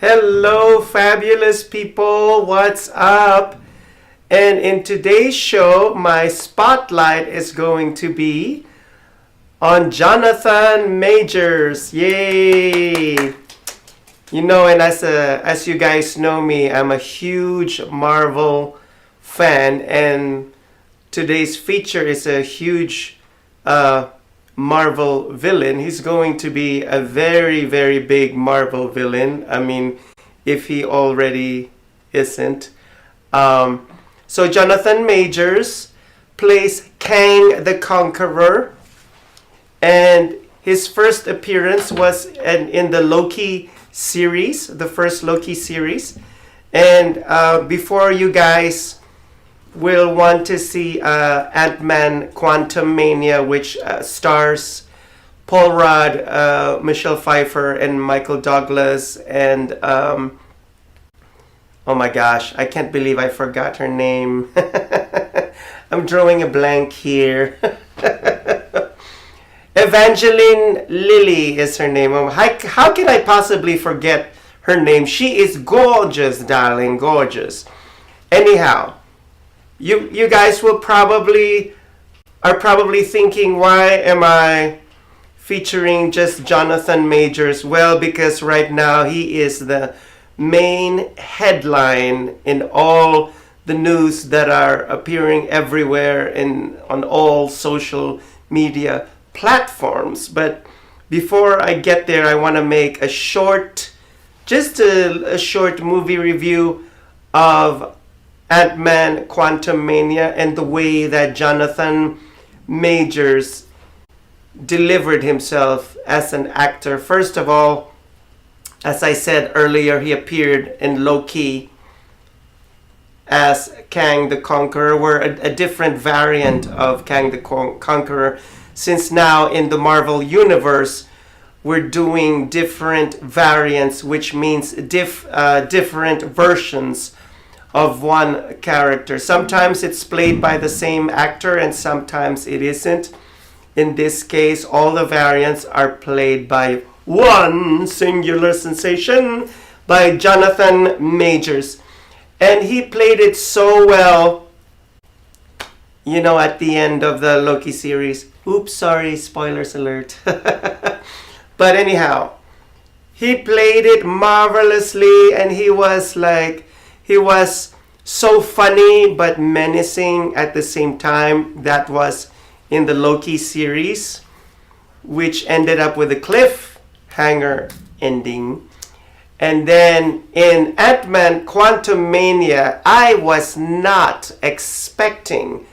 Hello, fabulous people. What's up? And in today's show, my spotlight is going to be on Jonathan Majors. Yay! You know, and as you guys know me, I'm a huge Marvel fan, and today's feature is a huge Marvel villain. He's going to be a very, very big Marvel villain. I mean, if he already isn't. So Jonathan Majors plays Kang the Conqueror, and his first appearance was in the Loki series, the first Loki series. And before you guys will want to see Ant-Man Quantumania, which stars Paul Rudd, Michelle Pfeiffer, and Michael Douglas, and oh my gosh, I can't believe I forgot her name. I'm drawing a blank here. Evangeline Lilly is her name. How can I possibly forget her name? She is gorgeous, darling, gorgeous. Anyhow, You guys are probably thinking, why am I featuring just Jonathan Majors? Well, because right now he is the main headline in all the news that are appearing everywhere on all social media platforms. But before I get there, I want to make a short movie review of Ant-Man Quantumania and the way that Jonathan Majors delivered himself as an actor. First of all, as I said earlier, he appeared in Loki as Kang the Conqueror, where a different variant of Kang the Conqueror, since now in the Marvel Universe, we're doing different variants, which means different versions of one character. Sometimes it's played by the same actor and sometimes it isn't. In this case, all the variants are played by one singular sensation, by Jonathan Majors. And he played it so well, you know, at the end of the Loki series. Oops, sorry, spoilers alert. But anyhow, he played it marvelously, and he was so funny but menacing at the same time. That was in the Loki series, which ended up with a cliffhanger ending. And then in Ant-Man Quantumania, I was not expecting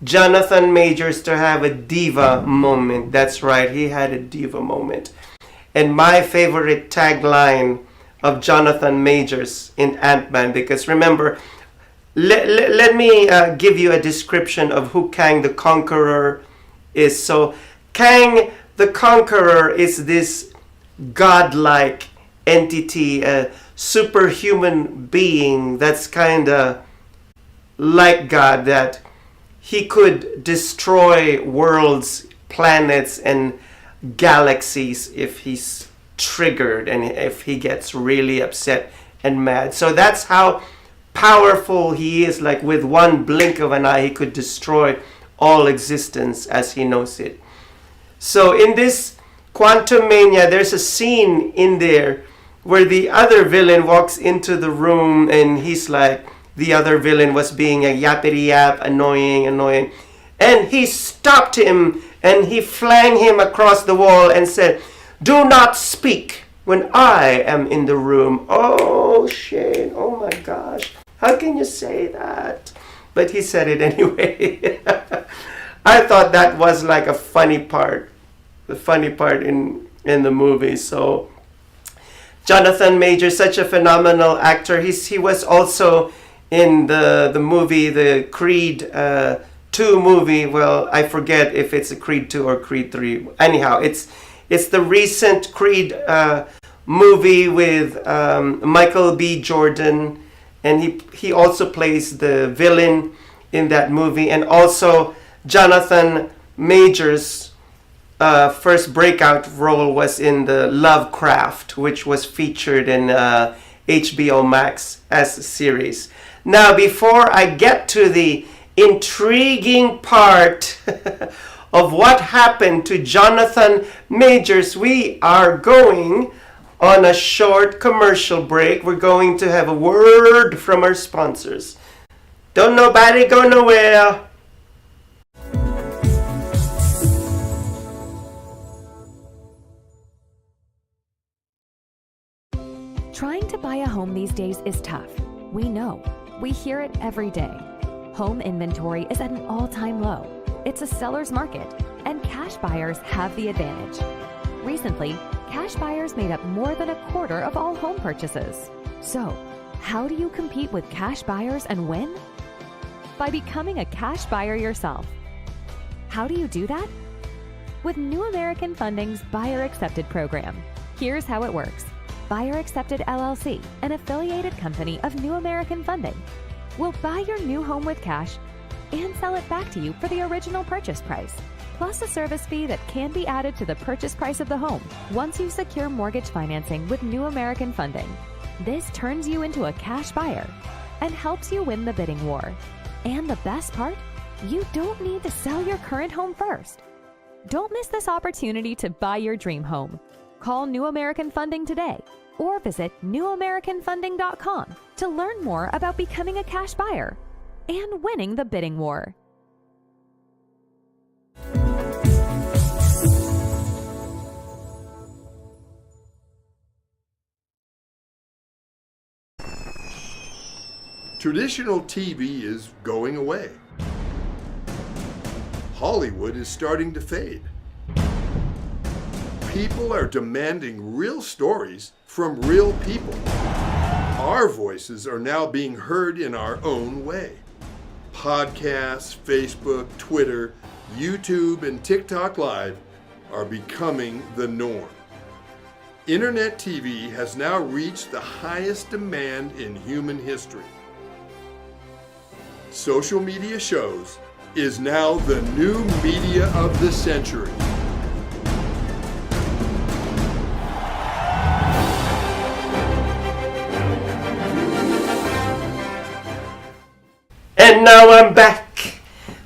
Jonathan Majors to have a diva moment. That's right, he had a diva moment. And my favorite tagline of Jonathan Majors in Ant-Man, because remember, let me give you a description of who Kang the Conqueror is. So Kang the Conqueror is this godlike entity, a superhuman being that's kind of like God, that he could destroy worlds, planets, and galaxies if he's triggered and if he gets really upset and mad. So that's how powerful he is. Like with one blink of an eye, he could destroy all existence as he knows it. So in this Quantumania, there's a scene in there where the other villain walks into the room, and he's like, the other villain was being a yappity yap, annoying, and he stopped him and he flung him across the wall and said, "Do not speak when I am in the room." Oh, Shane, oh my gosh. How can you say that? But he said it anyway. I thought that was like a funny part. The funny part in the movie. So Jonathan Majors, such a phenomenal actor. He was also in the movie, the Creed 2 movie. Well, I forget if it's a Creed 2 or Creed 3. Anyhow, it's the recent Creed movie with Michael B. Jordan, and he also plays the villain in that movie. And also Jonathan Majors' first breakout role was in the Lovecraft, which was featured in HBO Max as a series. Now, before I get to the intriguing part of what happened to Jonathan Majors, we are going on a short commercial break. We're going to have a word from our sponsors. Don't nobody go nowhere. Trying to buy a home these days is tough. We know. We hear it every day. Home inventory is at an all-time low. It's a seller's market, and cash buyers have the advantage. Recently, cash buyers made up more than a quarter of all home purchases. So, how do you compete with cash buyers and win? By becoming a cash buyer yourself. How do you do that? With New American Funding's Buyer Accepted program. Here's how it works. Buyer Accepted LLC, an affiliated company of New American Funding, will buy your new home with cash and sell it back to you for the original purchase price, plus a service fee that can be added to the purchase price of the home once you secure mortgage financing with New American Funding. This turns you into a cash buyer and helps you win the bidding war. And the best part? You don't need to sell your current home first. Don't miss this opportunity to buy your dream home. Call New American Funding today or visit newamericanfunding.com to learn more about becoming a cash buyer and winning the bidding war. Traditional TV is going away. Hollywood is starting to fade. People are demanding real stories from real people. Our voices are now being heard in our own way. Podcasts, Facebook, Twitter, YouTube, and TikTok Live are becoming the norm. Internet TV has now reached the highest demand in human history. Social media shows is now the new media of the century. And now I'm back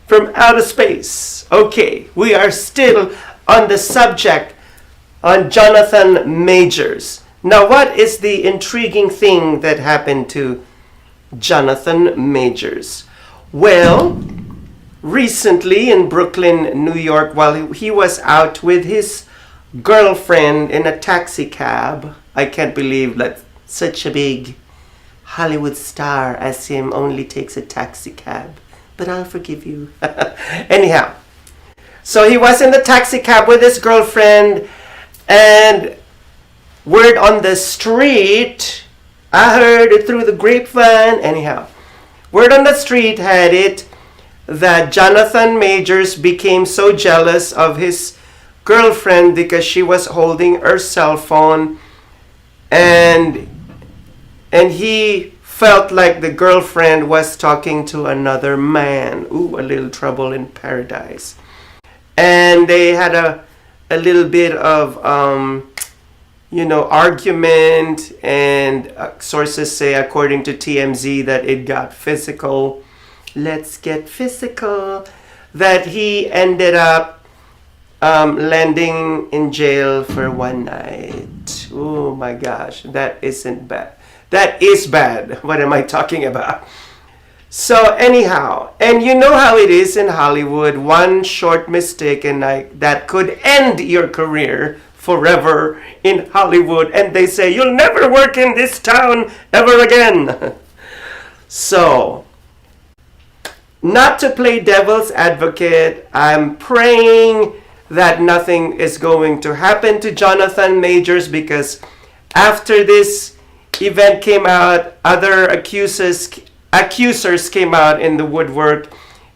from outer space. Okay, we are still on the subject on Jonathan Majors. Now, what is the intriguing thing that happened to Jonathan Majors? Well, recently in Brooklyn, New York, while he was out with his girlfriend in a taxi cab, I can't believe that such a big Hollywood star as him only takes a taxi cab, but I'll forgive you. Anyhow, so he was in the taxi cab with his girlfriend, and word on the street, I heard it through the grapevine, anyhow, word on the street had it that Jonathan Majors became so jealous of his girlfriend because she was holding her cell phone, and he felt like the girlfriend was talking to another man. Ooh, a little trouble in paradise. And they had a little bit of, argument, and sources say, according to TMZ, that it got physical. Let's get physical. That he ended up landing in jail for one night. Oh my gosh, that isn't bad. That is bad. What am I talking about? So anyhow, and you know how it is in Hollywood. One short mistake and that could end your career forever in Hollywood. And they say, you'll never work in this town ever again. So, not to play devil's advocate, I'm praying that nothing is going to happen to Jonathan Majors, because after this event came out, other accusers came out in the woodwork,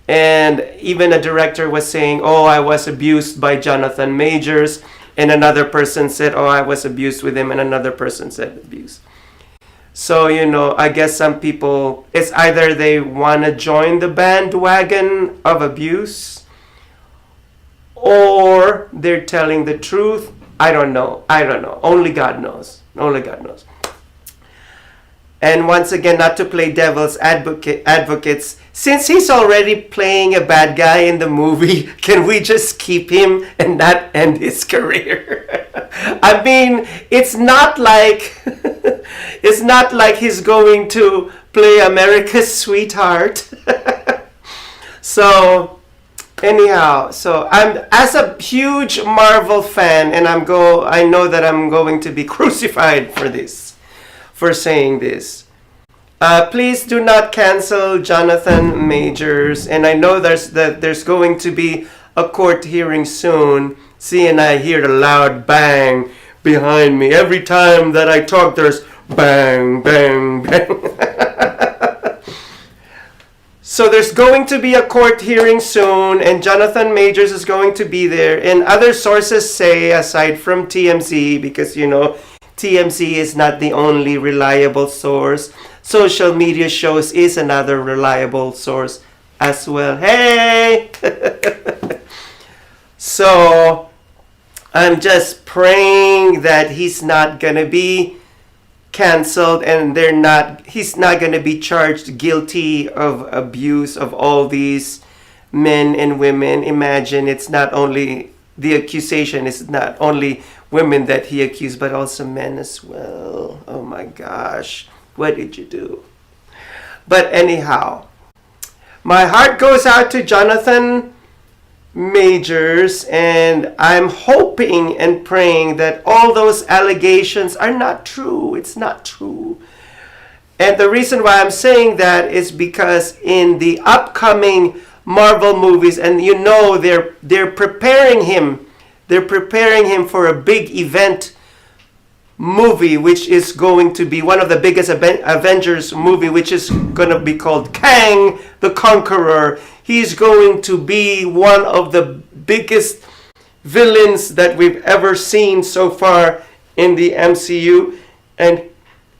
and even a director was saying, oh, I was abused by Jonathan Majors, and another person said, oh, I was abused with him, and another person said abuse. So, I guess some people, it's either they want to join the bandwagon of abuse, or they're telling the truth. I don't know. Only God knows. And once again, not to play devil's advocates, since he's already playing a bad guy in the movie, can we just keep him and not end his career? I mean, it's not like he's going to play America's sweetheart. So anyhow, so I'm, as a huge Marvel fan, and I know that I'm going to be crucified for saying this. Please do not cancel Jonathan Majors, and I know there's going to be a court hearing soon. See, and I hear the loud bang behind me. Every time that I talk, there's bang, bang, bang. So there's going to be a court hearing soon, and Jonathan Majors is going to be there. And other sources say, aside from TMZ, because you know, TMZ is not the only reliable source. Social media shows is another reliable source as well. Hey! So I'm just praying that he's not gonna be canceled and he's not gonna be charged guilty of abuse of all these men and women. Imagine, it's not only the accusation is not only women that he accused, but also men as well. Oh my gosh, what did you do? But anyhow, my heart goes out to Jonathan Majors, and I'm hoping and praying that all those allegations are not true. It's not true. And the reason why I'm saying that is because in the upcoming Marvel movies, and you know they're preparing him. They're preparing him for a big event movie, which is going to be one of the biggest Avengers movie, which is going to be called Kang the Conqueror. He's going to be one of the biggest villains that we've ever seen so far in the MCU. And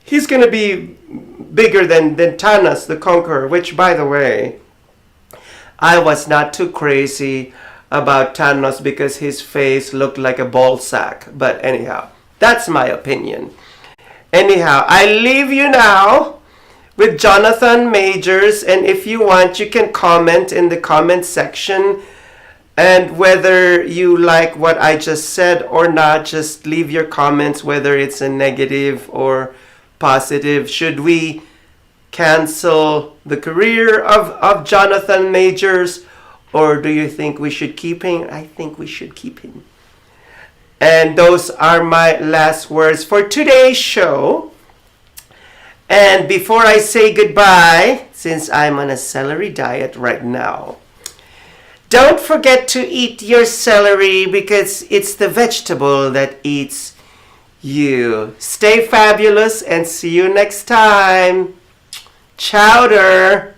he's going to be bigger than Thanos the Conqueror, which, by the way, I was not too crazy about Thanos because his face looked like a ball sack. But anyhow, that's my opinion. Anyhow, I leave you now with Jonathan Majors, and if you want, you can comment in the comment section, and whether you like what I just said or not, just leave your comments, whether it's a negative or positive. Should we cancel the career of Jonathan Majors, or do you think we should keep him? I think we should keep him. And those are my last words for today's show. And before I say goodbye, since I'm on a celery diet right now, don't forget to eat your celery because it's the vegetable that eats you. Stay fabulous and see you next time. Chowder!